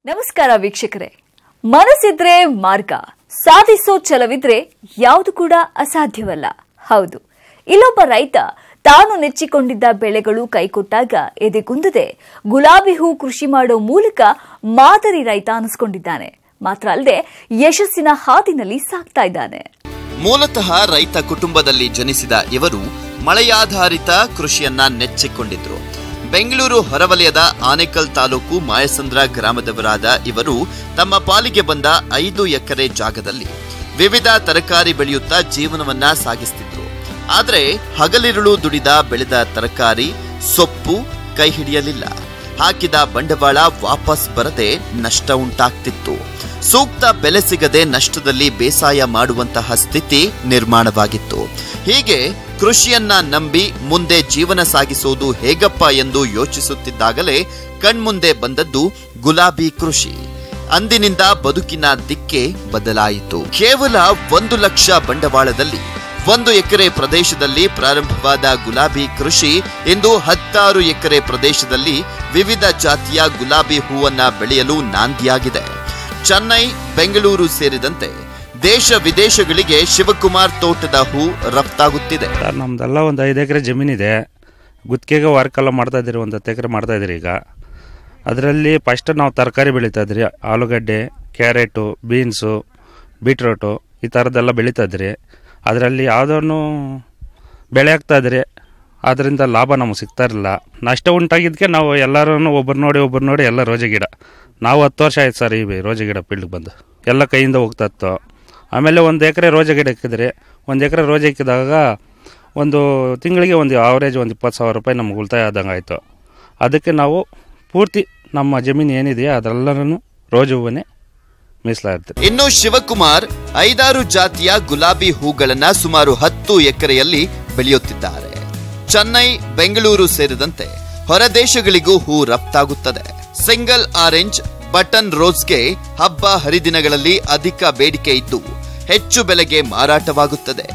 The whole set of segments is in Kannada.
ನಮಸ್ಕಾರ ವೀಕ್ಷಕರೇ. ಮನಸ್ಸಿದ್ರೆ ಮಾರ್ಗ, ಸಾಧಿಸೋ ಛಲವಿದ್ರೆ ಯಾವುದು ಕೂಡ ಅಸಾಧ್ಯವಲ್ಲ. ಹೌದು, ಇಲ್ಲೊಬ್ಬ ರೈತ ತಾನು ನೆಚ್ಚಿಕೊಂಡಿದ್ದ ಬೆಳೆಗಳು ಕೈಕೊಟ್ಟಾಗ ಎದೆಗುಂದದೆ ಗುಲಾಬಿ ಹೂ ಕೃಷಿ ಮಾಡೋ ಮೂಲಕ ಮಾದರಿ ರೈತ ಅನಿಸ್ಕೊಂಡಿದ್ದಾನೆ. ಮಾತ್ರ ಅಲ್ಲದೆ ಯಶಸ್ಸಿನ ಹಾದಿನಲ್ಲಿ ಸಾಗ್ತಾ ಇದ್ದಾನೆ. ಮೂಲತಃ ರೈತ ಕುಟುಂಬದಲ್ಲಿ ಜನಿಸಿದ ಇವರು ಮಳೆಯಾಧಾರಿತ ಕೃಷಿಯನ್ನ ನೆಚ್ಚಿಕೊಂಡಿದ್ರು. ಬೆಂಗಳೂರು ಹೊರವಲಯದ ಆನೇಕಲ್ ತಾಲೂಕು ಮಾಯಸಂದ್ರ ಗ್ರಾಮದವರಾದ ಇವರು ತಮ್ಮ ಪಾಲಿಗೆ ಬಂದ 5 ಎಕರೆ ಜಾಗದಲ್ಲಿ ವಿವಿಧ ತರಕಾರಿ ಬೆಳೆಯುತ್ತಾ ಜೀವನವನ್ನ ಸಾಗಿಸುತ್ತಿದ್ರು. ಆದರೆ ಹಗಲಿರುಳು ದುಡಿದ ಬೆಳೆದ ತರಕಾರಿ ಸೊಪ್ಪು ಕೈ ಹಿಡಿಯಲಿಲ್ಲ. ಹಾಕಿದ ಬಂಡವಾಳ ವಾಪಸ್ ಬರದೆ ನಷ್ಟ ಉಂಟಾಗ್ತಿತ್ತು. ಸೂಕ್ತ ಬೆಲೆ ಸಿಗದೆ ನಷ್ಟದಲ್ಲಿ ಬೇಸಾಯ ಮಾಡುವಂತಹ ಸ್ಥಿತಿ ನಿರ್ಮಾಣವಾಗಿತ್ತು. ಹೀಗೆ ಕೃಷಿಯನ್ನ ನಂಬಿ ಮುಂದೆ ಜೀವನ ಸಾಗಿಸುವುದು ಹೇಗಪ್ಪ ಎಂದು ಯೋಚಿಸುತ್ತಿದ್ದಾಗಲೇ ಕಣ್ಮುಂದೆ ಬಂದದ್ದು ಗುಲಾಬಿ ಕೃಷಿ. ಅಂದಿನಿಂದ ಬದುಕಿನ ದಿಕ್ಕೇ ಬದಲಾಯಿತು. ಕೇವಲ 1 ಲಕ್ಷ ಬಂಡವಾಳದಲ್ಲಿ 1 ಎಕರೆ ಪ್ರದೇಶದಲ್ಲಿ ಪ್ರಾರಂಭವಾದ ಗುಲಾಬಿ ಕೃಷಿ ಇಂದು 16 ಎಕರೆ ಪ್ರದೇಶದಲ್ಲಿ ವಿವಿಧ ಜಾತಿಯ ಗುಲಾಬಿ ಹೂವನ್ನ ಬೆಳೆಯಲು ನಾಂದಿಯಾಗಿದೆ. ಚೆನ್ನೈ, ಬೆಂಗಳೂರು ಸೇರಿದಂತೆ ದೇಶ ವಿದೇಶಗಳಿಗೆ ಶಿವಕುಮಾರ್ ತೋಟದ ಹೂ ರಫ್ತಾಗುತ್ತಿದೆ. ನಮ್ದೆಲ್ಲ ಒಂದು 5 ಎಕರೆ ಜಮೀನಿದೆ. ಗುತ್ತಿಗೆಗೆ ವರ್ಕೆಲ್ಲ ಮಾಡ್ತಾ ಇದ್ದೀರಿ, 1 10 ಎಕರೆ ಮಾಡ್ತಾ ಇದ್ದೀರಿ. ಈಗ ಅದರಲ್ಲಿ ಫಸ್ಟ್ ನಾವು ತರಕಾರಿ ಬೆಳೀತಾ ಇದ್ರಿ. ಆಲೂಗಡ್ಡೆ, ಕ್ಯಾರೆಟು, ಬೀನ್ಸು, ಬೀಟ್ರೋಟು ಈ ಥರದ್ದೆಲ್ಲ ಬೆಳೀತಾ ಇದ್ರಿ. ಅದರಲ್ಲಿ ಯಾವುದನ್ನು ಬೆಳೆ ಹಾಕ್ತಾ ಇದ್ರಿ, ಅದರಿಂದ ಲಾಭ ನಮಗೆ ಸಿಗ್ತಾ ಇರಲಿಲ್ಲ. ನಷ್ಟ ಉಂಟಾಗಿದ್ದಕ್ಕೆ ನಾವು ಎಲ್ಲರೂ ಒಬ್ಬರು ನೋಡಿ ಎಲ್ಲ ರೋಜೆ ಗಿಡ, ನಾವು 10 ವರ್ಷ ಆಯ್ತು ಸರ್ ಈ ರೋಜೆ ಗಿಡ ಫೀಲ್ಡ್ಗೆ ಬಂದು, ಎಲ್ಲ ಕೈಯಿಂದ ಹೋಗ್ತಾ ಇತ್ತು. ಆಮೇಲೆ 1 ಎಕರೆ ರೋಜೆ ಗಿಡ ಹಾಕಿದ್ರೆ, 1 ಎಕರೆ ರೋಜೆ ಹಾಕಿದಾಗ ಒಂದು ತಿಂಗಳಿಗೆ ಒಂದು ಆವರೇಜ್ 20,000 ರೂಪಾಯಿ ನಮ್ಗೆ ಉಳಿತಾಯ ಆದಂಗೆ ಆಯಿತು. ಅದಕ್ಕೆ ನಾವು ಪೂರ್ತಿ ನಮ್ಮ ಜಮೀನು ಏನಿದೆಯೋ ಅದೆಲ್ಲರೂ ರೋಜೆ ಹೂವನ್ನೇ ಮೀಸಲಾಗುತ್ತೆ. ಇನ್ನು ಶಿವಕುಮಾರ್ 5-6 ಜಾತಿಯ ಗುಲಾಬಿ ಹೂಗಳನ್ನ ಸುಮಾರು 10 ಎಕರೆಯಲ್ಲಿ ಬೆಳೆಯುತ್ತಿದ್ದಾರೆ. ಚೆನ್ನೈ, ಬೆಂಗಳೂರು ಸೇರಿದಂತೆ ಹೊರದೇಶಗಳಿಗೂ ಹೂ ರಫ್ತಾಗುತ್ತದೆ. ಸಿಂಗಲ್ ಆರೆಂಜ್, ಬಟನ್ ರೋಸ್ಗೆ ಹಬ್ಬ ಹರಿದಿನಗಳಲ್ಲಿ ಅಧಿಕ ಬೇಡಿಕೆ ಇದ್ದು ಹೆಚ್ಚು ಬೆಲೆಗೆ ಮಾರಾಟವಾಗುತ್ತದೆ.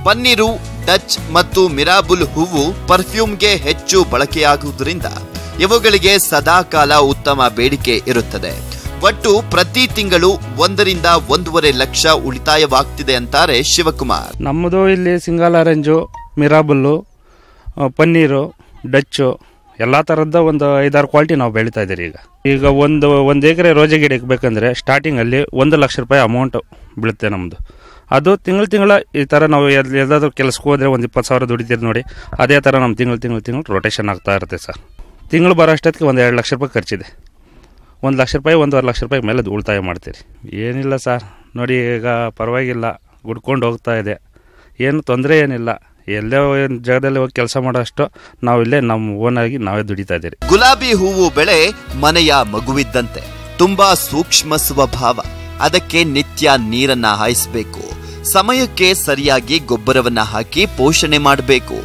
ಪನ್ನೀರು, ಡಚ್ ಮತ್ತು ಮಿರಾಬುಲ್ ಹೂವು ಪರ್ಫ್ಯೂಮ್ಗೆ ಹೆಚ್ಚು ಬಳಕೆಯಾಗುವುದರಿಂದ ಇವುಗಳಿಗೆ ಸದಾಕಾಲ ಉತ್ತಮ ಬೇಡಿಕೆ ಇರುತ್ತದೆ. ಒಟ್ಟು ಪ್ರತಿ ತಿಂಗಳು 1 ರಿಂದ 1.5 ಲಕ್ಷ ಉಳಿತಾಯವಾಗ್ತಿದೆ ಅಂತಾರೆ ಶಿವಕುಮಾರ್. ನಮ್ಮದು ಇಲ್ಲಿ ಸಿಂಗಲ್ ಆರೆಂಜು, ಮಿರಾಬುಲ್ಲು, ಪನ್ನೀರು, ಡಚ್ಚು ಎಲ್ಲ ಥರದ ಒಂದು 5-6 ಕ್ವಾಲಿಟಿ ನಾವು ಬೆಳೀತಾ ಇದ್ದೀರಿ. ಈಗ ಒಂದು ಎಕರೆ ರೋಜೆ ಗಿಡ ಇಕ್ಬೇಕಂದ್ರೆ ಸ್ಟಾರ್ಟಿಂಗಲ್ಲಿ 1 ಲಕ್ಷ ರೂಪಾಯಿ ಅಮೌಂಟ್ ಬೀಳುತ್ತೆ ನಮ್ಮದು. ಅದು ತಿಂಗಳು ಈ ಥರ ನಾವು ಎಲ್ಲಾದರೂ ಕೆಲಸಕ್ಕೆ ಹೋದರೆ 20,000 ದುಡಿತೀರಿ ನೋಡಿ, ಅದೇ ಥರ ನಮ್ಮ ತಿಂಗಳು ರೊಟೇಷನ್ ಆಗ್ತಾ ಇರುತ್ತೆ ಸರ್. ತಿಂಗಳು ಬರೋ ಅಷ್ಟೊತ್ತಿಗೆ 2 ಲಕ್ಷ ರೂಪಾಯಿ ಖರ್ಚಿದೆ. 1 ಲಕ್ಷ ರೂಪಾಯಿ 1.5 ಲಕ್ಷ ರೂಪಾಯಿ ಮೇಲೆ ಉಳಿತಾಯ ಮಾಡ್ತೀರಿ. ಏನಿಲ್ಲ ಸರ್ ನೋಡಿ, ಈಗ ಪರವಾಗಿಲ್ಲ, ಗುಡ್ಕೊಂಡು ಹೋಗ್ತಾ ಇದೆ, ಏನು ತೊಂದರೆ ಏನಿಲ್ಲ. ಎಲ್ಲೇ ಜಾಗದಲ್ಲಿ ಹೋಗಿ ಕೆಲಸ ಮಾಡೋಷ್ಟು ನಾವು ಇಲ್ಲೇ ನಮ್ಮ ಓನಾಗಿ ನಾವೇ ದುಡಿತಾ ಇದ್ದೀರಿ. ಗುಲಾಬಿ ಹೂವು ಬೆಳೆ ಮನೆಯ ಮಗುವಿದ್ದಂತೆ, ತುಂಬಾ ಸೂಕ್ಷ್ಮ ಸ್ವಭಾವ. ಅದಕ್ಕೆ ನಿತ್ಯ ನೀರನ್ನ ಹಾಯಿಸಬೇಕು. ಸಮಯಕ್ಕೆ ಸರಿಯಾಗಿ ಗೊಬ್ಬರವನ್ನ ಹಾಕಿ ಪೋಷಣೆ ಮಾಡಬೇಕು.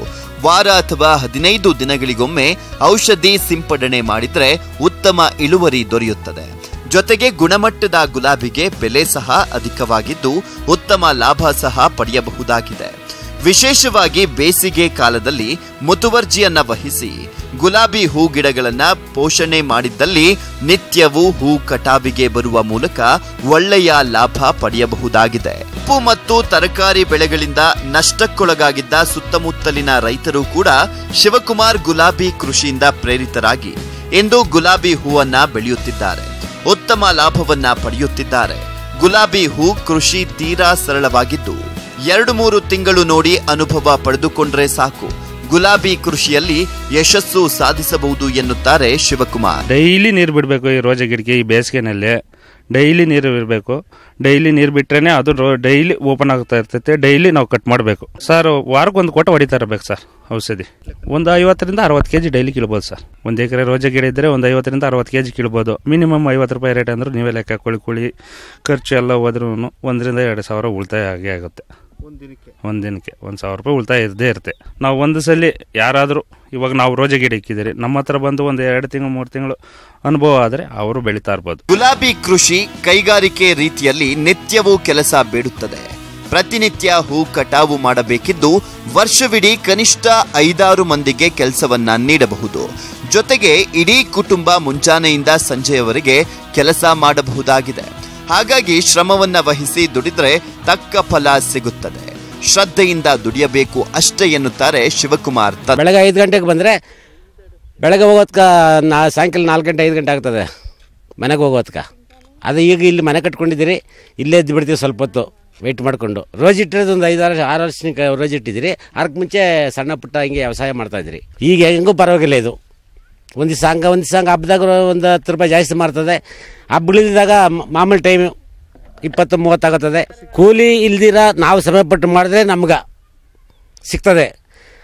ವಾರ ಅಥವಾ 15 ದಿನಗಳಿಗೊಮ್ಮೆ ಔಷಧಿ ಸಿಂಪಡಣೆ ಮಾಡಿದ್ರೆ ಉತ್ತಮ ಇಳುವರಿ ದೊರೆಯುತ್ತದೆ. ಜೊತೆಗೆ ಗುಣಮಟ್ಟದ ಗುಲಾಬಿಗೆ ಬೆಲೆ ಸಹ ಅಧಿಕವಾಗಿದ್ದು ಉತ್ತಮ ಲಾಭ ಸಹ ಪಡೆಯಬಹುದಾಗಿದೆ. ವಿಶೇಷವಾಗಿ ಬೇಸಿಗೆ ಕಾಲದಲ್ಲಿ ಮುತುವರ್ಜಿಯನ್ನ ವಹಿಸಿ ಗುಲಾಬಿ ಹೂ ಗಿಡಗಳನ್ನ ಪೋಷಣೆ ಮಾಡಿದ್ದಲ್ಲಿ ನಿತ್ಯವೂ ಹೂ ಕಟಾವಿಗೆ ಬರುವ ಮೂಲಕ ಒಳ್ಳೆಯ ಲಾಭ ಪಡೆಯಬಹುದಾಗಿದೆ. ಉಪ್ಪು ಮತ್ತು ತರಕಾರಿ ಬೆಳೆಗಳಿಂದ ನಷ್ಟಕ್ಕೊಳಗಾಗಿದ್ದ ಸುತ್ತಮುತ್ತಲಿನ ರೈತರು ಕೂಡ ಶಿವಕುಮಾರ್ ಗುಲಾಬಿ ಕೃಷಿಯಿಂದ ಪ್ರೇರಿತರಾಗಿ ಇಂದು ಗುಲಾಬಿ ಹೂವನ್ನ ಬೆಳೆಯುತ್ತಿದ್ದಾರೆ. ಉತ್ತಮ ಲಾಭವನ್ನ ಪಡೆಯುತ್ತಿದ್ದಾರೆ. ಗುಲಾಬಿ ಹೂ ಕೃಷಿ ತೀರಾ ಸರಳವಾಗಿದ್ದು 2-3 ತಿಂಗಳು ನೋಡಿ ಅನುಭವ ಪಡೆದುಕೊಂಡ್ರೆ ಸಾಕು, ಗುಲಾಬಿ ಕೃಷಿಯಲ್ಲಿ ಯಶಸ್ಸು ಸಾಧಿಸಬಹುದು ಎನ್ನುತ್ತಾರೆ ಶಿವಕುಮಾರ್. ಡೈಲಿ ನೀರು ಬಿಡಬೇಕು ಈ ರೋಜೆ ಗಿಡಕ್ಕೆ. ಈ ಬೇಸಿಗೆನಲ್ಲಿ ಡೈಲಿ ನೀರು ಇರಬೇಕು. ಡೈಲಿ ನೀರು ಬಿಟ್ರೇನೆ ಅದು ಡೈಲಿ ಓಪನ್ ಆಗ್ತಾ ಇರ್ತೈತೆ. ಡೈಲಿ ನಾವು ಕಟ್ ಮಾಡಬೇಕು ಸರ್. ವಾರಕ್ಕೆ 1 ಕೋಟ ಹೊಡಿತಾ ಇರಬೇಕು ಸರ್ ಔಷಧಿ. ಒಂದು 50 ರಿಂದ 60 kg ಡೈಲಿ ಕೀಳ್ಬೋದು ಸರ್. 1 ಎಕರೆ ರೋಜೆ ಗಿಡ ಇದ್ದರೆ ಒಂದು 50 ರಿಂದ 60 kg ಕೀಳ್ಬೋದು. ಮಿನಿಮಮ್ 50 ರೂಪಾಯಿ ರೇಟ್ ಅಂದ್ರೆ ನೀವೇ ಲೆಕ್ಕ ಹಾಕೊಳ್ಳಿ. ಕೂಲಿ ಖರ್ಚು ಎಲ್ಲ ಹೋದ್ರೂ 1 ರಿಂದ 2 ಸಾವಿರ ಉಳಿತಾಯ ಆಗೇ ಆಗುತ್ತೆ. ಒಂದು ದಿನಕ್ಕೆ 1,000 ರೂಪಾಯಿ ಉಳಿತಾಯ ಇದ್ದೇ ಇರುತ್ತೆ. ನಾವು ಒಂದು ಸಲ ಯಾರಾದರೂ ಇವಾಗ ನಾವು ರೋಜೆ ಗಿಡ ಇಕ್ಕಿದ್ದೀರಿ, ನಮ್ಮ ಹತ್ರ ಬಂದು ಒಂದು 2 ತಿಂಗಳು 3 ತಿಂಗಳು ಅನುಭವ ಆದರೆ ಅವರು ಬೆಳೀತಾ ಇರ್ಬೋದು. ಗುಲಾಬಿ ಕೃಷಿ ಕೈಗಾರಿಕೆ ರೀತಿಯಲ್ಲಿ ನಿತ್ಯವೂ ಕೆಲಸ ಬೇಡುತ್ತದೆ. ಪ್ರತಿನಿತ್ಯ ಹೂ ಕಟಾವು ಮಾಡಬೇಕಿದ್ದು ವರ್ಷವಿಡೀ ಕನಿಷ್ಠ 5-6 ಮಂದಿಗೆ ಕೆಲಸವನ್ನ ನೀಡಬಹುದು. ಜೊತೆಗೆ ಇಡೀ ಕುಟುಂಬ ಮುಂಜಾನೆಯಿಂದ ಸಂಜೆಯವರೆಗೆ ಕೆಲಸ ಮಾಡಬಹುದಾಗಿದೆ. ಹಾಗಾಗಿ ಶ್ರಮವನ್ನ ವಹಿಸಿ ದುಡಿದ್ರೆ ತಕ್ಕ ಫಲ ಸಿಗುತ್ತದೆ. ಶ್ರದ್ಧೆಯಿಂದ ದುಡಿಯಬೇಕು ಅಷ್ಟೇ ಎನ್ನುತ್ತಾರೆ ಶಿವಕುಮಾರ್. ಬೆಳಗ್ಗೆ 5 ಗಂಟೆಗೆ ಬಂದರೆ ಬೆಳಗ್ಗೆ ಹೋಗೋದ್ಕ ಸಾಯಂಕಾಲ 4 ಗಂಟೆ 5 ಗಂಟೆ ಆಗ್ತದೆ ಮನೆಗೆ ಹೋಗೋದ್ಕ. ಅದು ಈಗ ಇಲ್ಲಿ ಮನೆ ಕಟ್ಕೊಂಡಿದ್ದೀರಿ, ಇಲ್ಲೇ ಎದ್ದು ಬಿಡ್ತೀವಿ ಸ್ವಲ್ಪ ಹೊತ್ತು ವೆಯ್ಟ್ ಮಾಡಿಕೊಂಡು. ರೋಜ್ ಇಟ್ಟಿರೋದು ಒಂದು 5-6 ವರ್ಷಕ್ಕೆ ರೋಜ್ ಇಟ್ಟಿದ್ದೀರಿ. ಅದಕ್ಕೆ ಮುಂಚೆ ಸಣ್ಣ ಪುಟ್ಟ ಹಿಂಗೆ ವ್ಯವಸಾಯ ಮಾಡ್ತಾಯಿದ್ರಿ. ಈಗ ಹೆಂಗೂ ಪರವಾಗಿಲ್ಲ. ಇದು ಒಂದು ದಿವಸ ಹಬ್ಬದಾಗ ಒಂದು 10 ರೂಪಾಯಿ ಜಾಸ್ತಿ ಮಾಡ್ತದೆ. ಹಬ್ಬಗಳಿದ್ದಾಗ ಮಾಮೂಲಿ ಟೈಮು 20-30 ಆಗುತ್ತದೆ. ಕೂಲಿ ಇಲ್ದಿರ ನಾವು ಶ್ರಮಪಟ್ಟು ಮಾಡಿದ್ರೆ ನಮ್ಗೆ ಸಿಗ್ತದೆ.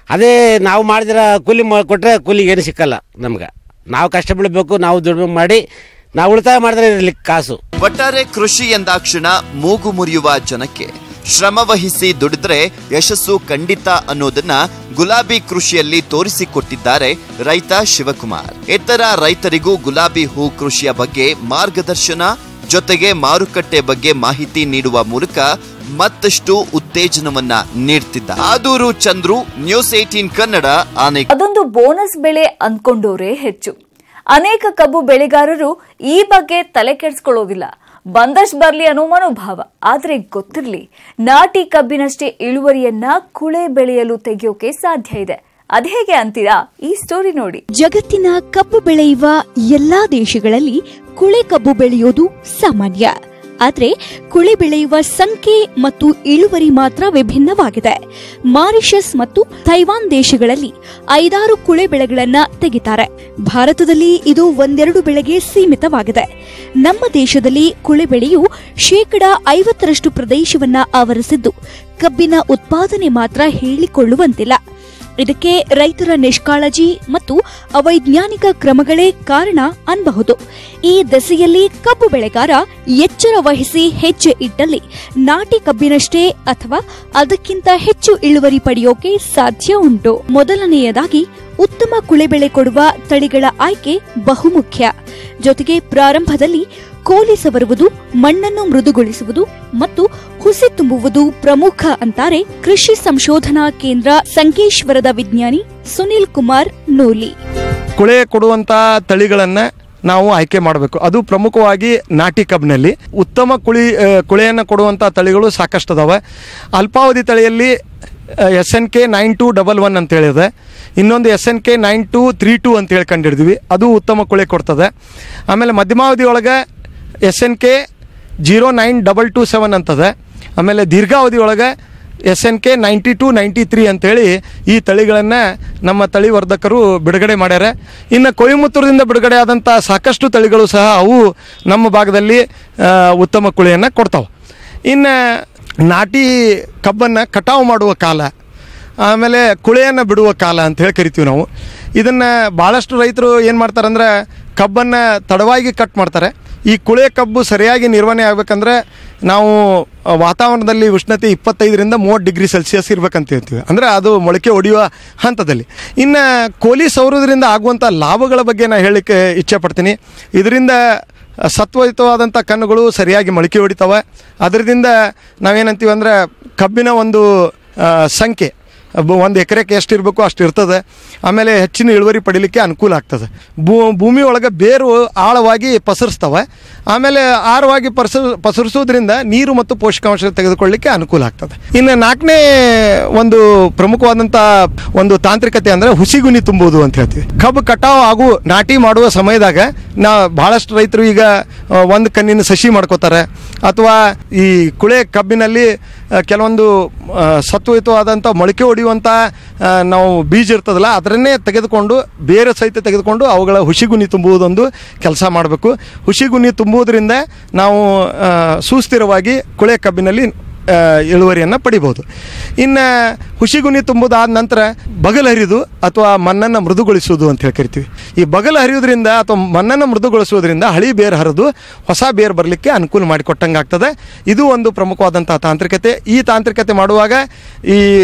ಅದೇ ನಾವು ಮಾಡಿದಿರ ಕೂಲಿ ಕೊಟ್ಟರೆ ಕೂಲಿಗೆ ಏನು ಸಿಕ್ಕಲ್ಲ ನಮ್ಗೆ. ನಾವು ಕಷ್ಟ ಬೀಳಬೇಕು, ನಾವು ದುಡಿಮೆ ಮಾಡಿ ನಾವು ಉಳಿತಾಯ ಮಾಡಿದ್ರೆ ಇರಲಿಕ್ಕೆ ಕಾಸು. ಒಟ್ಟಾರೆ ಕೃಷಿ ಎಂದಾಕ್ಷಣ ಮೂಗು ಮುರಿಯುವ ಜನಕ್ಕೆ ಶ್ರಮವಹಿಸಿ ದುಡಿದ್ರೆ ಯಶಸ್ಸು ಖಂಡಿತ ಅನ್ನೋದನ್ನ ಗುಲಾಬಿ ಕೃಷಿಯಲ್ಲಿ ತೋರಿಸಿಕೊಟ್ಟಿದ್ದಾರೆ ರೈತ ಶಿವಕುಮಾರ್. ಇತರ ರೈತರಿಗೂ ಗುಲಾಬಿ ಹೂ ಕೃಷಿಯ ಬಗ್ಗೆ ಮಾರ್ಗದರ್ಶನ ಜೊತೆಗೆ ಮಾರುಕಟ್ಟೆ ಬಗ್ಗೆ ಮಾಹಿತಿ ನೀಡುವ ಮೂಲಕ ಮತ್ತಷ್ಟು ಉತ್ತೇಜನವನ್ನ ನೀಡ್ತಿದ್ದ ಆದೂರು ಚಂದ್ರು, ನ್ಯೂಸ್ 18 ಕನ್ನಡ, ಆನೇಕಲ್. ಅದೊಂದು ಬೋನಸ್ ಬೆಳೆ ಅಂದ್ಕೊಂಡೋರೇ ಹೆಚ್ಚು. ಅನೇಕ ಕಬ್ಬು ಬೆಳೆಗಾರರು ಈ ಬಗ್ಗೆ ತಲೆ ಕೆಡಿಸ್ಕೊಳ್ಳೋದಿಲ್ಲ. ಬಂದಷ್ಟು ಬರ್ಲಿ ಅನ್ನೋ ಮನೋಭಾವ. ಆದ್ರೆ ಗೊತ್ತಿರ್ಲಿ, ನಾಟಿ ಕಬ್ಬಿನಷ್ಟೇ ಇಳುವರಿಯನ್ನ ಕುಳೆ ಬೆಳೆಯಲು ತೆಗೆಯೋಕೆ ಸಾಧ್ಯ ಇದೆ. ಅದೇಗೆ ಅಂತೀರಾ? ಈ ಸ್ಟೋರಿ ನೋಡಿ. ಜಗತ್ತಿನ ಕಬ್ಬು ಬೆಳೆಯುವ ಎಲ್ಲಾ ದೇಶಗಳಲ್ಲಿ ಕುಳೆ ಕಬ್ಬು ಬೆಳೆಯೋದು ಸಾಮಾನ್ಯ. ಆದರೆ ಕುಳೆ ಬೆಳೆಯುವ ಸಂಖ್ಯೆ ಮತ್ತು ಇಳುವರಿ ಮಾತ್ರ ವಿಭಿನ್ನವಾಗಿದೆ. ಮಾರಿಷಸ್ ಮತ್ತು ತೈವಾನ್ ದೇಶಗಳಲ್ಲಿ 5-6 ಕುಳೆ ಬೆಳೆಗಳನ್ನ ತೆಗಿತಾರೆ. ಭಾರತದಲ್ಲಿ ಇದು 1-2 ಬೆಳೆಗೆ ಸೀಮಿತವಾಗಿದೆ. ನಮ್ಮ ದೇಶದಲ್ಲಿ ಕುಳೆ ಬೆಳೆಯು 50% ಪ್ರದೇಶವನ್ನ ಆವರಿಸಿದ್ದು, ಕಬ್ಬಿನ ಉತ್ಪಾದನೆ ಮಾತ್ರ ಹೇಳಿಕೊಳ್ಳುವಂತಿಲ್ಲ. ಇದಕ್ಕೆ ರೈತರ ನಿಷ್ಕಾಳಜಿ ಮತ್ತು ಅವೈಜ್ಞಾನಿಕ ಕ್ರಮಗಳೇ ಕಾರಣ ಅನ್ನಬಹುದು. ಈ ದೆಸೆಯಲ್ಲಿ ಕಬ್ಬು ಬೆಳೆಗಾರ ಎಚ್ಚರ ವಹಿಸಿ ಹೆಜ್ಜೆ ಇಟ್ಟಲ್ಲಿ ನಾಟಿ ಕಬ್ಬಿನಷ್ಟೇ ಅಥವಾ ಅದಕ್ಕಿಂತ ಹೆಚ್ಚು ಇಳುವರಿ ಪಡೆಯೋಕೆ ಸಾಧ್ಯ ಉಂಟು. ಮೊದಲನೆಯದಾಗಿ ಉತ್ತಮ ಕುಳೆ ಬೆಳೆ ಕೊಡುವ ತಳಿಗಳ ಆಯ್ಕೆ ಬಹುಮುಖ್ಯ. ಜೊತೆಗೆ ಪ್ರಾರಂಭದಲ್ಲಿ ಕೋಲಿ ಸವರುವುದು, ಮಣ್ಣನ್ನು ಮೃದುಗೊಳಿಸುವುದು ಮತ್ತು ಹುಸಿ ತುಂಬುವುದು ಪ್ರಮುಖ ಅಂತಾರೆ ಕೃಷಿ ಸಂಶೋಧನಾ ಕೇಂದ್ರ ಸಂಕೇಶ್ವರದ ವಿಜ್ಞಾನಿ ಸುನಿಲ್ ಕುಮಾರ್ ನೂಲಿ. ಕುಳೆ ಕೊಡುವಂತ ತಳಿಗಳನ್ನ ನಾವು ಆಯ್ಕೆ ಮಾಡಬೇಕು. ಅದು ಪ್ರಮುಖವಾಗಿ ನಾಟಿ ಕಬ್ಬಿನಲ್ಲಿ ಉತ್ತಮ ಕುಳೆಯನ್ನು ಕೊಡುವಂಥ ತಳಿಗಳು ಸಾಕಷ್ಟು ಅದಾವೆ. ಅಲ್ಪಾವಧಿ ತಳಿಯಲ್ಲಿ SNK 9211 ಅಂತ ಹೇಳಿದೆ. ಇನ್ನೊಂದು SNK 9232 ಅಂತ ಹೇಳಿ ಕಂಡಿಡಿದ್ವಿ. ಅದು ಉತ್ತಮ ಕುಳೆ ಕೊಡ್ತದೆ. ಆಮೇಲೆ ಮಧ್ಯಮಾವಧಿ ಒಳಗೆ SNK 09227 ಅಂತದೆ. ಆಮೇಲೆ ದೀರ್ಘಾವಧಿ ಒಳಗೆ SNK 9293 ಅಂತೇಳಿ ಈ ತಳಿಗಳನ್ನು ನಮ್ಮ ತಳಿವರ್ಧಕರು ಬಿಡುಗಡೆ ಮಾಡ್ಯಾರ. ಇನ್ನು ಕೊಯಮತ್ತೂರದಿಂದ ಬಿಡುಗಡೆ ಆದಂಥ ಸಾಕಷ್ಟು ತಳಿಗಳು ಸಹ ಅವು ನಮ್ಮ ಭಾಗದಲ್ಲಿ ಉತ್ತಮ ಕುಳೆಯನ್ನು ಕೊಡ್ತಾವೆ. ಇನ್ನು ನಾಟಿ ಕಬ್ಬನ್ನು ಕಟಾವು ಮಾಡುವ ಕಾಲ, ಆಮೇಲೆ ಕುಳೆಯನ್ನು ಬಿಡುವ ಕಾಲ ಅಂತ ಹೇಳಿ ಕರಿತೀವಿ ನಾವು. ಇದನ್ನು ಭಾಳಷ್ಟು ರೈತರು ಏನು ಮಾಡ್ತಾರಂದ್ರೆ ಕಬ್ಬನ್ನು ತಡವಾಗಿ ಕಟ್ ಮಾಡ್ತಾರೆ. ಈ ಕುಳೆ ಕಬ್ಬು ಸರಿಯಾಗಿ ನಿರ್ವಹಣೆ ಆಗಬೇಕಂದ್ರೆ ನಾವು ವಾತಾವರಣದಲ್ಲಿ ಉಷ್ಣತೆ 25ರಿಂದ 30 ಡಿಗ್ರಿ ಸೆಲ್ಸಿಯಸ್ ಇರಬೇಕಂತ ಹೇಳ್ತೀವಿ. ಅಂದರೆ ಅದು ಮೊಳಕೆ ಹೊಡೆಯುವ ಹಂತದಲ್ಲಿ. ಇನ್ನು ಕೋಲಿ ಸೌರದ್ರಿಂದ ಆಗುವಂಥ ಲಾಭಗಳ ಬಗ್ಗೆ ನಾನು ಹೇಳಲಿಕ್ಕೆ ಇಚ್ಛೆ ಪಡ್ತೀನಿ. ಇದರಿಂದ ಸತ್ವಯುತವಾದಂಥ ಕಣ್ಣುಗಳು ಸರಿಯಾಗಿ ಮೊಳಕೆ ಹೊಡಿತವೆ. ಅದರಿಂದ ನಾವೇನಂತೀವಿ ಅಂದರೆ ಕಬ್ಬಿನ ಒಂದು ಸಂಖ್ಯೆ 1 ಎಕರೆಗೆ ಎಷ್ಟು ಇರಬೇಕು ಅಷ್ಟು ಇರ್ತದೆ. ಆಮೇಲೆ ಹೆಚ್ಚಿನ ಇಳುವರಿ ಪಡೀಲಿಕ್ಕೆ ಅನುಕೂಲ ಆಗ್ತದೆ. ಭೂಮಿ ಒಳಗೆ ಬೇರು ಆಳವಾಗಿ ಪಸರಿಸ್ತವೆ. ಆಮೇಲೆ ಆಳವಾಗಿ ಪಸರಿಸೋದ್ರಿಂದ ನೀರು ಮತ್ತು ಪೋಷಕಾಂಶ ತೆಗೆದುಕೊಳ್ಳಲಿಕ್ಕೆ ಅನುಕೂಲ ಆಗ್ತದೆ. ಇನ್ನು 4ನೇ ಒಂದು ಪ್ರಮುಖವಾದಂಥ ಒಂದು ತಾಂತ್ರಿಕತೆ ಅಂದರೆ ಹುಸಿಗುನಿ ತುಂಬುವುದು ಅಂತ ಹೇಳ್ತೀವಿ. ಕಬ್ಬು ಕಟಾವು ಹಾಗೂ ನಾಟಿ ಮಾಡುವ ಸಮಯದಾಗ ಭಾಳಷ್ಟು ರೈತರು ಈಗ ಒಂದು ಕಣ್ಣಿನ ಸಸಿ ಮಾಡ್ಕೋತಾರೆ, ಅಥವಾ ಈ ಕುಳೆ ಕಬ್ಬಿನಲ್ಲಿ ಕೆಲವೊಂದು ಸತ್ವಯುತವಾದಂಥ ಮೊಳಕೆ ಹೊಡೆಯುವಂಥ ನಾವು ಬೀಜ ಇರ್ತದಲ್ಲ ಅದರನ್ನೇ ತೆಗೆದುಕೊಂಡು ಬೇರೆ ಸಹಿತ ತೆಗೆದುಕೊಂಡು ಅವುಗಳ ಹುಸಿಗುನಿ ತುಂಬುವುದೊಂದು ಕೆಲಸ ಮಾಡಬೇಕು. ಹುಸಿಗುನಿ ತುಂಬುವುದರಿಂದ ನಾವು ಸುಸ್ಥಿರವಾಗಿ ಕುಳೆ ಕಬ್ಬಿನಲ್ಲಿ ಇಳುವರಿಯನ್ನು ಪಡಿಬೋದು. ಇನ್ನು ಹುಸಿಗುನಿ ತುಂಬುದಾದ ನಂತರ ಬಗಲು ಹರಿದು ಅಥವಾ ಮಣ್ಣನ್ನು ಮೃದುಗೊಳಿಸುವುದು ಅಂತ ಹೇಳಿ ಕರಿತೀವಿ. ಈ ಬಗಲು ಹರಿಯೋದ್ರಿಂದ ಅಥವಾ ಮಣ್ಣನ್ನು ಮೃದುಗೊಳಿಸುವುದರಿಂದ ಹಳಿ ಬೇರು ಹರಿದು ಹೊಸ ಬೇರು ಬರಲಿಕ್ಕೆ ಅನುಕೂಲ ಮಾಡಿಕೊಟ್ಟಂಗೆ ಆಗ್ತದೆ. ಇದು ಒಂದು ಪ್ರಮುಖವಾದಂಥ ತಾಂತ್ರಿಕತೆ. ಈ ತಾಂತ್ರಿಕತೆ ಮಾಡುವಾಗ ಈ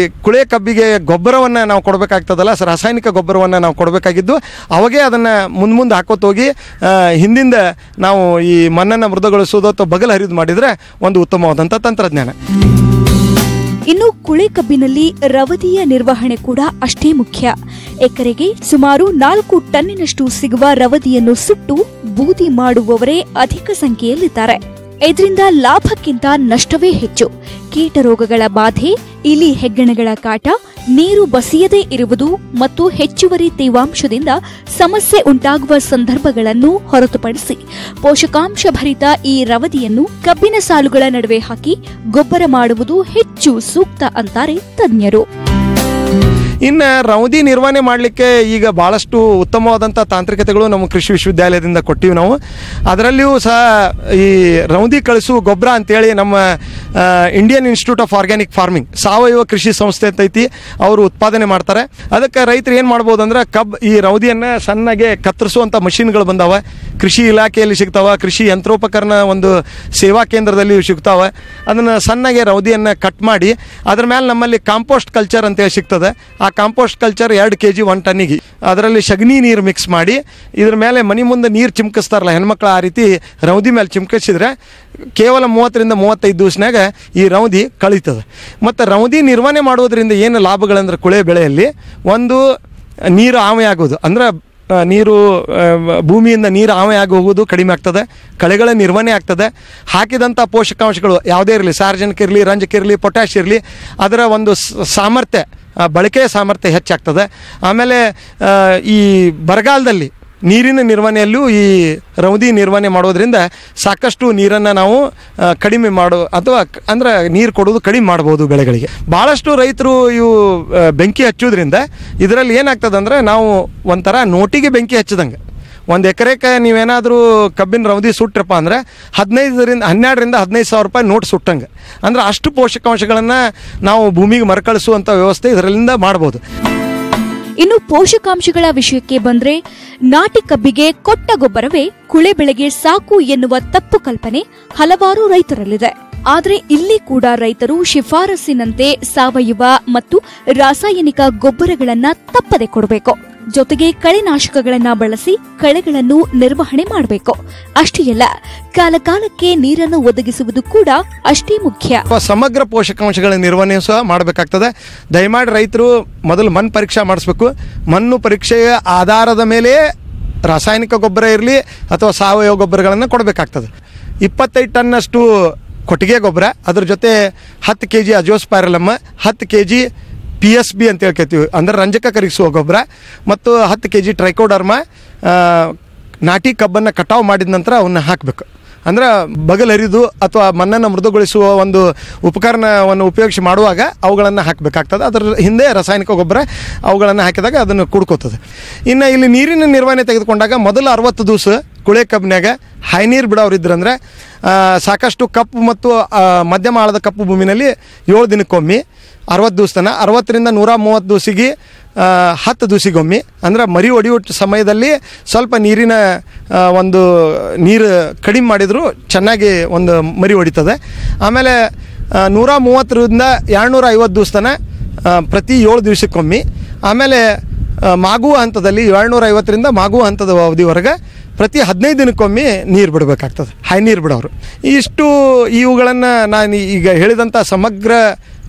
ಕುಳೆ ಕಬ್ಬಿಗೆ ಗೊಬ್ಬರವನ್ನು ನಾವು ಕೊಡಬೇಕಾಗ್ತದಲ್ಲ, ರಾಸಾಯನಿಕ ಗೊಬ್ಬರವನ್ನು ನಾವು ಕೊಡಬೇಕಾಗಿದ್ದು ಅವಾಗೇ ಅದನ್ನು ಮುಂದೆ ಹಾಕೋತ ಹೋಗಿ ಹಿಂದಿಂದ ನಾವು ಈ ಮಣ್ಣನ್ನು ಮೃದುಗೊಳಿಸೋದು ಅಥವಾ ಬಗಲು ಹರಿದು ಮಾಡಿದರೆ ಒಂದು ಉತ್ತಮವಾದಂಥ ತಂತ್ರಜ್ಞಾನ. ಇನ್ನು ಕುಳೆ ಕಬ್ಬಿನಲ್ಲಿ ರವದಿಯ ನಿರ್ವಹಣೆ ಕೂಡ ಅಷ್ಟೇ ಮುಖ್ಯ. ಎಕರೆಗೆ ಸುಮಾರು 4 ಟನ್ನಿನಷ್ಟು ಸಿಗುವ ರವದಿಯನ್ನು ಸುಟ್ಟು ಬೂದಿ ಮಾಡುವವರೇ ಅಧಿಕ ಸಂಖ್ಯೆಯಲ್ಲಿದ್ದಾರೆ. ಇದರಿಂದ ಲಾಭಕ್ಕಿಂತ ನಷ್ಟವೇ ಹೆಚ್ಚು. ಕೀಟರೋಗಗಳ ಬಾಧೆ, ಇಲಿ ಹೆಗ್ಗಣಗಳ ಕಾಟ, ನೀರು ಬಸಿಯದೇ ಇರುವುದು ಮತ್ತು ಹೆಚ್ಚುವರಿ ತೇವಾಂಶದಿಂದ ಸಮಸ್ಯೆ ಉಂಟಾಗುವ ಸಂದರ್ಭಗಳನ್ನು ಹೊರತುಪಡಿಸಿ ಪೋಷಕಾಂಶ ಭರಿತ ಈ ರವದಿಯನ್ನು ಕಬ್ಬಿನ ಸಾಲುಗಳ ನಡುವೆ ಹಾಕಿ ಗೊಬ್ಬರ ಮಾಡುವುದು ಹೆಚ್ಚು ಸೂಕ್ತ ಅಂತಾರೆ ತಜ್ಞರು. ಇನ್ನು ರವದಿ ನಿರ್ವಹಣೆ ಮಾಡಲಿಕ್ಕೆ ಈಗ ಭಾಳಷ್ಟು ಉತ್ತಮವಾದಂಥ ತಾಂತ್ರಿಕತೆಗಳು ನಮ್ಮ ಕೃಷಿ ವಿಶ್ವವಿದ್ಯಾಲಯದಿಂದ ಕೊಟ್ಟಿವಿ ನಾವು. ಅದರಲ್ಲಿಯೂ ಸಹ ಈ ರವದಿ ಕಳಿಸುವ ಗೊಬ್ಬರ ಅಂತೇಳಿ ನಮ್ಮ Indian institute of organic farming ಸಾವಯವ ಕೃಷಿ ಸಂಸ್ಥೆ ಅಂತೈತಿ, ಅವರು ಉತ್ಪಾದನೆ ಮಾಡ್ತಾರೆ. ಅದಕ್ಕೆ ರೈತರು ಏನು ಮಾಡ್ಬೋದು ಅಂದ್ರೆ ಈ ರವದಿಯನ್ನು ಸಣ್ಣಗೆ ಕತ್ತರಿಸುವಂಥ ಮಷಿನ್ಗಳು ಬಂದಾವೆ. ಕೃಷಿ ಇಲಾಖೆಯಲ್ಲಿ ಸಿಗ್ತಾವ, ಕೃಷಿ ಯಂತ್ರೋಪಕರಣ ಒಂದು ಸೇವಾ ಕೇಂದ್ರದಲ್ಲಿ ಸಿಗ್ತಾವ. ಅದನ್ನು ಸಣ್ಣಗೆ ರವದಿಯನ್ನು ಕಟ್ ಮಾಡಿ ಅದ್ರ ಮೇಲೆ ನಮ್ಮಲ್ಲಿ ಕಾಂಪೋಸ್ಟ್ ಕಲ್ಚರ್ ಅಂತೇಳಿ ಸಿಗ್ತದೆ. ಆ ಕಾಂಪೋಸ್ಟ್ ಕಲ್ಚರ್ 2 kg 1 ಟನ್ನಿಗೆ ಅದರಲ್ಲಿ ಸಗಣಿ ನೀರು ಮಿಕ್ಸ್ ಮಾಡಿ ಇದ್ರ ಮೇಲೆ ಮನೆ ಮುಂದೆ ನೀರು ಚಿಮ್ಕಿಸ್ತಾರಲ್ಲ ಹೆಣ್ಮಕ್ಳು, ಆ ರೀತಿ ರವದಿ ಮೇಲೆ ಚಿಮ್ಕಿಸಿದ್ರೆ ಕೇವಲ 30 ರಿಂದ 35 ದಿವಸನಾಗ ಈ ರವದಿ ಕಳೀತದೆ. ಮತ್ತು ರವದಿ ನಿರ್ವಹಣೆ ಮಾಡೋದ್ರಿಂದ ಏನು ಲಾಭಗಳಂದ್ರೆ ಕುಳೆ ಬೆಳೆಯಲ್ಲಿ ಒಂದು ನೀರು ಆಮೆ ಆಗೋದು, ಅಂದ್ರೆ ನೀರು ಭೂಮಿಯಿಂದ ನೀರು ಆಮೆ ಆಗಿ ಹೋಗೋದು ಕಡಿಮೆ ಆಗ್ತದೆ. ಕಳೆಗಳ ನಿರ್ವಹಣೆ ಆಗ್ತದೆ. ಹಾಕಿದಂಥ ಪೋಷಕಾಂಶಗಳು ಯಾವುದೇ ಇರಲಿ, ಸಾರ್ವಜನಿಕ ಇರಲಿ, ರಂಜಕ ಇರಲಿ, ಪೊಟ್ಯಾಷ್ ಇರಲಿ, ಅದರ ಒಂದು ಸಾಮರ್ಥ್ಯ, ಬಳಕೆಯ ಸಾಮರ್ಥ್ಯ ಹೆಚ್ಚಾಗ್ತದೆ. ಆಮೇಲೆ ಈ ಬರಗಾಲದಲ್ಲಿ ನೀರಿನ ನಿರ್ವಹಣೆಯಲ್ಲೂ ಈ ರವದಿ ನಿರ್ವಹಣೆ ಮಾಡೋದ್ರಿಂದ ಸಾಕಷ್ಟು ನೀರನ್ನು ನಾವು ಕಡಿಮೆ ಅಥವಾ ಅಂದ್ರೆ ನೀರು ಕೊಡೋದು ಕಡಿಮೆ ಮಾಡ್ಬೋದು ಬೆಳೆಗಳಿಗೆ. ಭಾಳಷ್ಟು ರೈತರು ಇವು ಬೆಂಕಿ ಹಚ್ಚೋದ್ರಿಂದ ಇದರಲ್ಲಿ ಏನಾಗ್ತದೆ ಅಂದರೆ ನಾವು ಒಂಥರ ನೋಟಿಗೆ ಬೆಂಕಿ ಹಚ್ಚಿದಂಗೆ. 1 ಎಕರೆಗೆ ನೀವೇನಾದರೂ ಕಬ್ಬಿನ ರವದಿ ಸುಟ್ರಪ್ಪ ಅಂದರೆ 12 ರಿಂದ 15 ಸಾವಿರ ರೂಪಾಯಿ ನೋಟ್ ಸುಟ್ಟಂಗೆ. ಅಂದ್ರೆ ಅಷ್ಟು ಪೋಷಕಾಂಶಗಳನ್ನು ನಾವು ಭೂಮಿಗೆ ಮರುಕಳಿಸುವಂಥ ವ್ಯವಸ್ಥೆ ಇದರಿಂದ ಮಾಡ್ಬೋದು. ಇನ್ನು ಪೋಷಕಾಂಶಗಳ ವಿಷಯಕ್ಕೆ ಬಂದ್ರೆ ನಾಟಿ ಕಬ್ಬಿಗೆ ಕೊಟ್ಟ ಗೊಬ್ಬರವೇ ಕುಳೆ ಬೆಳೆಗೆ ಸಾಕು ಎನ್ನುವ ತಪ್ಪು ಕಲ್ಪನೆ ಹಲವಾರು ರೈತರಲ್ಲಿದೆ. ಆದರೆ ಇಲ್ಲಿ ಕೂಡ ರೈತರು ಶಿಫಾರಸ್ಸಿನಂತೆ ಸಾವಯವ ಮತ್ತು ರಾಸಾಯನಿಕ ಗೊಬ್ಬರಗಳನ್ನ ತಪ್ಪದೆ ಕೊಡಬೇಕು. ಜೊತೆಗೆ ಕಳೆನಾಶಕಗಳನ್ನ ಬಳಸಿ ಕಳೆಗಳನ್ನು ನಿರ್ವಹಣೆ ಮಾಡಬೇಕು. ಅಷ್ಟೇ ಅಲ್ಲ, ಕಾಲಕಾಲಕ್ಕೆ ನೀರನ್ನು ಒದಗಿಸುವುದು ಕೂಡ ಅಷ್ಟೇ ಮುಖ್ಯ. ಸಮಗ್ರ ಪೋಷಕಾಂಶಗಳ ನಿರ್ವಹಣೆ ಸಹ ಮಾಡಬೇಕಾಗ್ತದೆ. ದಯಮಾಡಿ ರೈತರು ಮೊದಲು ಮಣ್ಣು ಪರೀಕ್ಷೆ ಮಾಡಿಸ್ಬೇಕು. ಮಣ್ಣು ಪರೀಕ್ಷೆಯ ಆಧಾರದ ಮೇಲೆ ರಾಸಾಯನಿಕ ಗೊಬ್ಬರ ಇರಲಿ ಅಥವಾ ಸಾವಯವ ಗೊಬ್ಬರಗಳನ್ನು ಕೊಡಬೇಕಾಗ್ತದೆ. 25 ಟನ್ನಷ್ಟು ಕೊಟ್ಟಿಗೆ ಗೊಬ್ಬರ, ಅದ್ರ ಜೊತೆ 10 kg ಅಜೋಸ್ಪೈರಲಮ್, 10 kg PSB ಅಂತ ಹೇಳ್ಕೈತೀವಿ, ಅಂದರೆ ರಂಜಕ ಕರಗಿಸುವ ಗೊಬ್ಬರ, ಮತ್ತು 10 kg ಟ್ರೈಕೋಡರ್ಮ ನಾಟಿ ಕಬ್ಬನ್ನು ಕಟಾವು ಮಾಡಿದ ನಂತರ ಅವನ್ನ ಹಾಕಬೇಕು. ಅಂದ್ರೆ ಬಗಲರಿದು ಅಥವಾ ಮಣ್ಣನ್ನು ಮೃದುಗೊಳಿಸುವ ಒಂದು ಉಪಕರಣವನ್ನು ಉಪಯೋಗಿಸಿ ಮಾಡುವಾಗ ಅವುಗಳನ್ನು ಹಾಕಬೇಕಾಗ್ತದೆ. ಅದರ ಹಿಂದೆ ರಾಸಾಯನಿಕ ಗೊಬ್ಬರ ಅವುಗಳನ್ನು ಹಾಕಿದಾಗ ಅದನ್ನು ಕುಡ್ಕೋತದೆ. ಇನ್ನು ಇಲ್ಲಿ ನೀರಿನ ನಿರ್ವಹಣೆ ತೆಗೆದುಕೊಂಡಾಗ ಮೊದಲು 60 ದಿವಸ ಕುಳೆ ಕಬ್ಬಿನಾಗ ಹೈ ನೀರು ಬಿಡೋರಿದ್ರಂದ್ರೆ ಸಾಕಷ್ಟು ಕಪ್ಪು ಮತ್ತು ಮಧ್ಯಮ ಆಳದ ಕಪ್ಪು ಭೂಮಿನಲ್ಲಿ 7 ದಿನಕ್ಕೊಮ್ಮೆ 60 ದಿವಸ ತನ, 60 ರಿಂದ 130 ದಿವಸಿಗೆ 10 ದಿವಸಿಗೊಮ್ಮೆ, ಅಂದ್ರೆ ಮರಿ ಹೊಡೆಯುವ ಸಮಯದಲ್ಲಿ ಸ್ವಲ್ಪ ನೀರಿನ ಒಂದು ನೀರು ಕಡಿಮೆ ಮಾಡಿದರೂ ಚೆನ್ನಾಗಿ ಒಂದು ಮರಿ ಹೊಡಿತದೆ. ಆಮೇಲೆ 130 ರಿಂದ 250 ದಿವಸ ತನ ಪ್ರತಿ 7 ದಿವಸಕ್ಕೊಮ್ಮೆ. ಆಮೇಲೆ ಮಾಗುವ ಹಂತದಲ್ಲಿ 750 ರಿಂದ ಮಾಗುವ ಹಂತದ ಅವಧಿವರೆಗೆ ಪ್ರತಿ 15 ದಿನಕ್ಕೊಮ್ಮೆ ನೀರು ಬಿಡಬೇಕಾಗ್ತದೆ, ಹೈ ನೀರು ಬಿಡೋರು. ಇವುಗಳನ್ನು ನಾನು ಈಗ ಹೇಳಿದಂಥ ಸಮಗ್ರ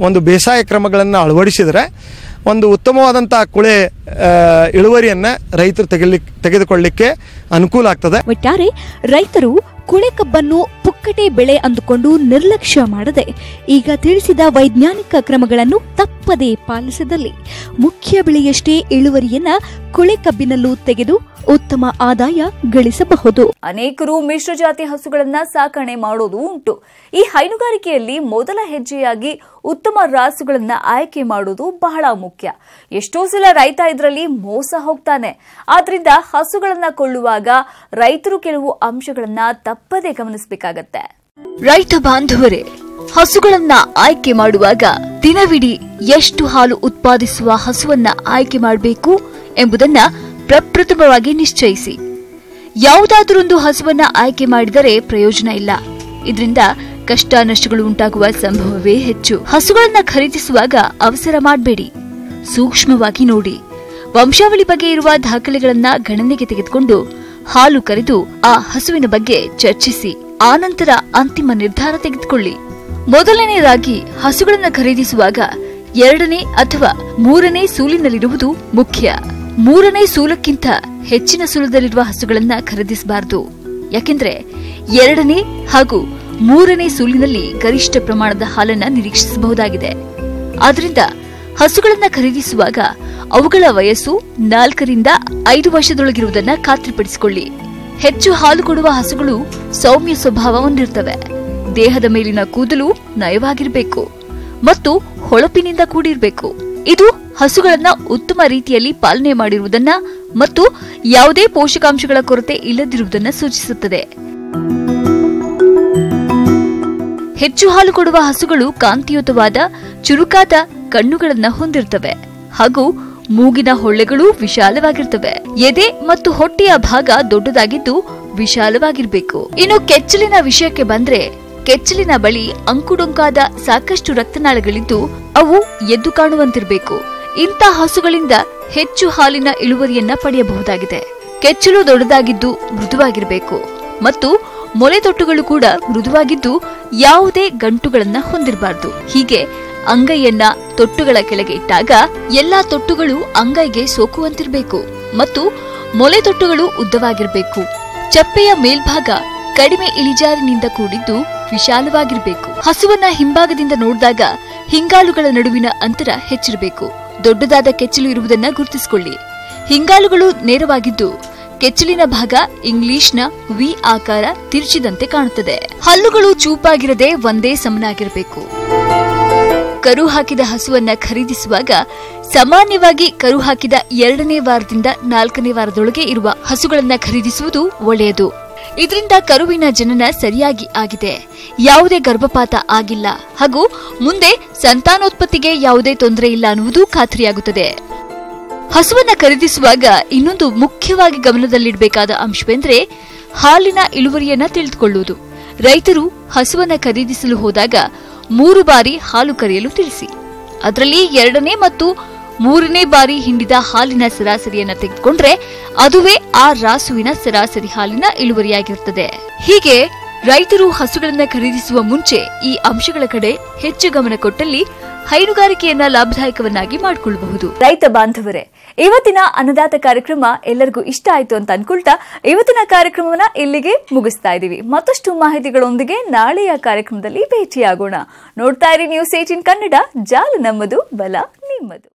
ಒಂದು ಬೇಸಾಯ ಕ್ರಮಗಳನ್ನು ಅಳವಡಿಸಿದರೆ ಒಂದು ಉತ್ತಮವಾದಂಥ ಕುಳೆ ಇಳುವರಿಯನ್ನು ರೈತರು ತೆಗೆದುಕೊಳ್ಳಲಿಕ್ಕೆ ಅನುಕೂಲ ಆಗ್ತದೆ. ಒಟ್ಟಾರೆ ರೈತರು ಕುಳೆ ಕಬ್ಬನ್ನು ಪುಕ್ಕಟೆ ಬೆಳೆ ಅಂದುಕೊಂಡು ನಿರ್ಲಕ್ಷ್ಯ ಮಾಡದೆ ಈಗ ತಿಳಿಸಿದ ವೈಜ್ಞಾನಿಕ ಕ್ರಮಗಳನ್ನು ತಪ್ಪದೇ ಪಾಲಿಸಿದಲ್ಲಿ ಮುಖ್ಯ ಬೆಳೆಯಷ್ಟೇ ಇಳುವರಿಯನ್ನ ಕುಳೆ ಕಬ್ಬಿನಲ್ಲೂ ತೆಗೆದು ಉತ್ತಮ ಆದಾಯ ಗಳಿಸಬಹುದು. ಅನೇಕರು ಮಿಶ್ರ ಜಾತಿ ಹಸುಗಳನ್ನ ಸಾಕಣೆ ಮಾಡೋದು ಉಂಟು. ಈ ಹೈನುಗಾರಿಕೆಯಲ್ಲಿ ಮೊದಲ ಹೆಜ್ಜೆಯಾಗಿ ಉತ್ತಮ ರಾಸುಗಳನ್ನ ಆಯ್ಕೆ ಮಾಡೋದು ಬಹಳ ಮುಖ್ಯ. ಎಷ್ಟೋ ಸಲ ರೈತ ಇದರಲ್ಲಿ ಮೋಸ ಹೋಗ್ತಾನೆ. ಆದ್ರಿಂದ ಹಸುಗಳನ್ನ ಕೊಳ್ಳುವಾಗ ರೈತರು ಕೆಲವು ಅಂಶಗಳನ್ನ ತಪ್ಪದೇ ಗಮನಿಸಬೇಕಾಗತ್ತೆ. ರೈತ ಬಾಂಧವರೇ, ಹಸುಗಳನ್ನ ಆಯ್ಕೆ ಮಾಡುವಾಗ ದಿನವಿಡೀ ಎಷ್ಟು ಹಾಲು ಉತ್ಪಾದಿಸುವ ಹಸುವನ್ನ ಆಯ್ಕೆ ಮಾಡಬೇಕು ಎಂಬುದನ್ನ ಪ್ರಪ್ರಥಮವಾಗಿ ನಿಶ್ಚಯಿಸಿ. ಯಾವುದಾದರೊಂದು ಹಸುವನ್ನ ಆಯ್ಕೆ ಮಾಡಿದರೆ ಪ್ರಯೋಜನ ಇಲ್ಲ. ಇದರಿಂದ ಕಷ್ಟ ನಷ್ಟಗಳು ಉಂಟಾಗುವ ಸಂಭವವೇ ಹೆಚ್ಚು. ಹಸುಗಳನ್ನ ಖರೀದಿಸುವಾಗ ಅವಸರ ಮಾಡಬೇಡಿ. ಸೂಕ್ಷ್ಮವಾಗಿ ನೋಡಿ. ವಂಶಾವಳಿ ಬಗ್ಗೆ ಇರುವ ದಾಖಲೆಗಳನ್ನ ಗಣನೆಗೆ ತೆಗೆದುಕೊಂಡು ಹಾಲು ಕರೆದು ಆ ಹಸುವಿನ ಬಗ್ಗೆ ಚರ್ಚಿಸಿ ಆನಂತರ ಅಂತಿಮ ನಿರ್ಧಾರ ತೆಗೆದುಕೊಳ್ಳಿ. ಮೊದಲನೆಯದಾಗಿ ಹಸುಗಳನ್ನು ಖರೀದಿಸುವಾಗ 2ನೇ ಅಥವಾ 3ನೇ ಸೂಲಿನಲ್ಲಿರುವುದು ಮುಖ್ಯ. 3ನೇ ಸೂಲಕ್ಕಿಂತ ಹೆಚ್ಚಿನ ಸೂಲದಲ್ಲಿರುವ ಹಸುಗಳನ್ನ ಖರೀದಿಸಬಾರದು. ಯಾಕೆಂದ್ರೆ 2ನೇ ಹಾಗೂ 3ನೇ ಸೂಲಿನಲ್ಲಿ ಗರಿಷ್ಠ ಪ್ರಮಾಣದ ಹಾಲನ್ನ ನಿರೀಕ್ಷಿಸಬಹುದಾಗಿದೆ. ಆದ್ದರಿಂದ ಹಸುಗಳನ್ನ ಖರೀದಿಸುವಾಗ ಅವುಗಳ ವಯಸ್ಸು 4 ರಿಂದ 5 ವರ್ಷದೊಳಗಿರುವುದನ್ನ ಖಾತ್ರಿಪಡಿಸಿಕೊಳ್ಳಿ. ಹೆಚ್ಚು ಹಾಲು ಕೊಡುವ ಹಸುಗಳು ಸೌಮ್ಯ ಸ್ವಭಾವ ಹೊಂದಿರುತ್ತವೆ. ದೇಹದ ಮೇಲಿನ ಕೂದಲು ನಯವಾಗಿರಬೇಕು ಮತ್ತು ಹೊಳಪಿನಿಂದ ಕೂಡಿರಬೇಕು. ಇದು ಹಸುಗಳನ್ನ ಉತ್ತಮ ರೀತಿಯಲ್ಲಿ ಪಾಲನೆ ಮಾಡಿರುವುದನ್ನ ಮತ್ತು ಯಾವುದೇ ಪೋಷಕಾಂಶಗಳ ಕೊರತೆ ಇಲ್ಲದಿರುವುದನ್ನು ಸೂಚಿಸುತ್ತದೆ. ಹೆಚ್ಚು ಹಾಲು ಕೊಡುವ ಹಸುಗಳು ಕಾಂತಿಯುತವಾದ ಚುರುಕಾದ ಕಣ್ಣುಗಳನ್ನು ಹೊಂದಿರುತ್ತವೆ ಹಾಗೂ ಮೂಗಿನ ಹೊಳ್ಳೆಗಳು ವಿಶಾಲವಾಗಿರುತ್ತವೆ. ಎದೆ ಮತ್ತು ಹೊಟ್ಟೆಯ ಭಾಗ ದೊಡ್ಡದಾಗಿದ್ದು ವಿಶಾಲವಾಗಿರಬೇಕು. ಇನ್ನು ಕೆಚ್ಚಲಿನ ವಿಷಯಕ್ಕೆ ಬಂದ್ರೆ, ಕೆಚ್ಚಲಿನ ಬಳಿ ಅಂಕುಡೊಂಕಾದ ಸಾಕಷ್ಟು ರಕ್ತನಾಳಗಳಿದ್ದು ಅವು ಎದ್ದು ಕಾಣುವಂತಿರಬೇಕು. ಇಂಥ ಹಸುಗಳಿಂದ ಹೆಚ್ಚು ಹಾಲಿನ ಇಳುವರಿಯನ್ನ ಪಡೆಯಬಹುದಾಗಿದೆ. ಕೆಚ್ಚಲು ದೊಡ್ಡದಾಗಿದ್ದು ಮೃದುವಾಗಿರಬೇಕು ಮತ್ತು ಮೊಲೆತೊಟ್ಟುಗಳು ಕೂಡ ಮೃದುವಾಗಿದ್ದು ಯಾವುದೇ ಗಂಟುಗಳನ್ನ ಹೊಂದಿರಬಾರದು. ಹೀಗೆ ಅಂಗೈಯನ್ನ ತೊಟ್ಟುಗಳ ಕೆಳಗೆ ಇಟ್ಟಾಗ ಎಲ್ಲಾ ತೊಟ್ಟುಗಳು ಅಂಗೈಗೆ ಸೋಕುವಂತಿರಬೇಕು ಮತ್ತು ಮೊಲೆತೊಟ್ಟುಗಳು ಉದ್ದವಾಗಿರಬೇಕು. ಚಪ್ಪೆಯ ಮೇಲ್ಭಾಗ ಕಡಿಮೆ ಇಳಿಜಾರಿನಿಂದ ಕೂಡಿದ್ದು ವಿಶಾಲವಾಗಿರಬೇಕು. ಹಸುವನ್ನ ಹಿಂಭಾಗದಿಂದ ನೋಡಿದಾಗ ಹಿಂಗಾಲುಗಳ ನಡುವಿನ ಅಂತರ ಹೆಚ್ಚಿರಬೇಕು. ದೊಡ್ಡದಾದ ಕೆಚ್ಚಲು ಇರುವುದನ್ನ ಗುರುತಿಸಿಕೊಳ್ಳಿ. ಹಿಂಗಾಲುಗಳು ನೇರವಾಗಿದ್ದು ಕೆಚ್ಚಲಿನ ಭಾಗ ಇಂಗ್ಲಿಷ್ನ ವಿ ಆಕಾರ ತಿರುಚಿದಂತೆ ಕಾಣುತ್ತದೆ. ಹಲ್ಲುಗಳು ಚೂಪಾಗಿರದೆ ಒಂದೇ ಸಮನಾಗಿರಬೇಕು. ಕರು ಹಾಕಿದ ಹಸುವನ್ನ ಖರೀದಿಸುವಾಗ ಸಾಮಾನ್ಯವಾಗಿ ಕರು ಹಾಕಿದ 2ನೇ ವಾರದಿಂದ 4ನೇ ವಾರದೊಳಗೆ ಇರುವ ಹಸುಗಳನ್ನ ಖರೀದಿಸುವುದು ಒಳ್ಳೆಯದು. ಇದರಿಂದ ಕರುವಿನ ಜನನ ಸರಿಯಾಗಿ ಆಗಿದೆ, ಯಾವುದೇ ಗರ್ಭಪಾತ ಆಗಿಲ್ಲ ಹಾಗೂ ಮುಂದೆ ಸಂತಾನೋತ್ಪತ್ತಿಗೆ ಯಾವುದೇ ತೊಂದರೆ ಇಲ್ಲ ಅನ್ನುವುದು ಖಾತ್ರಿಯಾಗುತ್ತದೆ. ಹಸುವನ್ನ ಖರೀದಿಸುವಾಗ ಇನ್ನೊಂದು ಮುಖ್ಯವಾಗಿ ಗಮನದಲ್ಲಿಡಬೇಕಾದ ಅಂಶವೆಂದರೆ ಹಾಲಿನ ಇಳುವರಿಯನ್ನ ತಿಳಿದುಕೊಳ್ಳುವುದು. ರೈತರು ಹಸುವನ್ನ ಖರೀದಿಸಲು ಹೋದಾಗ 3 ಬಾರಿ ಹಾಲು ಕರೆಯಲು ತಿಳಿಸಿ. ಅದರಲ್ಲಿ 2ನೇ ಮತ್ತು 3ನೇ ಬಾರಿ ಹಿಂಡಿದ ಹಾಲಿನ ಸರಾಸರಿಯನ್ನ ತೆಗೆದುಕೊಂಡ್ರೆ ಅದುವೇ ಆ ರಾಸುವಿನ ಸರಾಸರಿ ಹಾಲಿನ ಇಳುವರಿಯಾಗಿರುತ್ತದೆ. ಹೀಗೆ ರೈತರು ಹಸುಗಳನ್ನ ಖರೀದಿಸುವ ಮುಂಚೆ ಈ ಅಂಶಗಳ ಕಡೆ ಹೆಚ್ಚು ಗಮನ ಕೊಟ್ಟಲ್ಲಿ ಹೈನುಗಾರಿಕೆಯನ್ನ ಲಾಭದಾಯಕವನ್ನಾಗಿ ಮಾಡಿಕೊಳ್ಳಬಹುದು. ರೈತ ಬಾಂಧವರೇ, ಇವತ್ತಿನ ಅನ್ನದಾತ ಕಾರ್ಯಕ್ರಮ ಎಲ್ಲರಿಗೂ ಇಷ್ಟ ಆಯ್ತು ಅಂತ ಅನ್ಕೊಳ್ತಾ ಇವತ್ತಿನ ಕಾರ್ಯಕ್ರಮವನ್ನ ಇಲ್ಲಿಗೆ ಮುಗಿಸ್ತಾ ಇದೀವಿ. ಮತ್ತಷ್ಟು ಮಾಹಿತಿಗಳೊಂದಿಗೆ ನಾಳೆಯ ಕಾರ್ಯಕ್ರಮದಲ್ಲಿ ಭೇಟಿಯಾಗೋಣ. ನೋಡ್ತಾ ಇರಿ ನ್ಯೂಸ್ 18 ಕನ್ನಡ. ಜಾಲ ನಮ್ಮದು, ಬಲ ನಿಮ್ಮದು.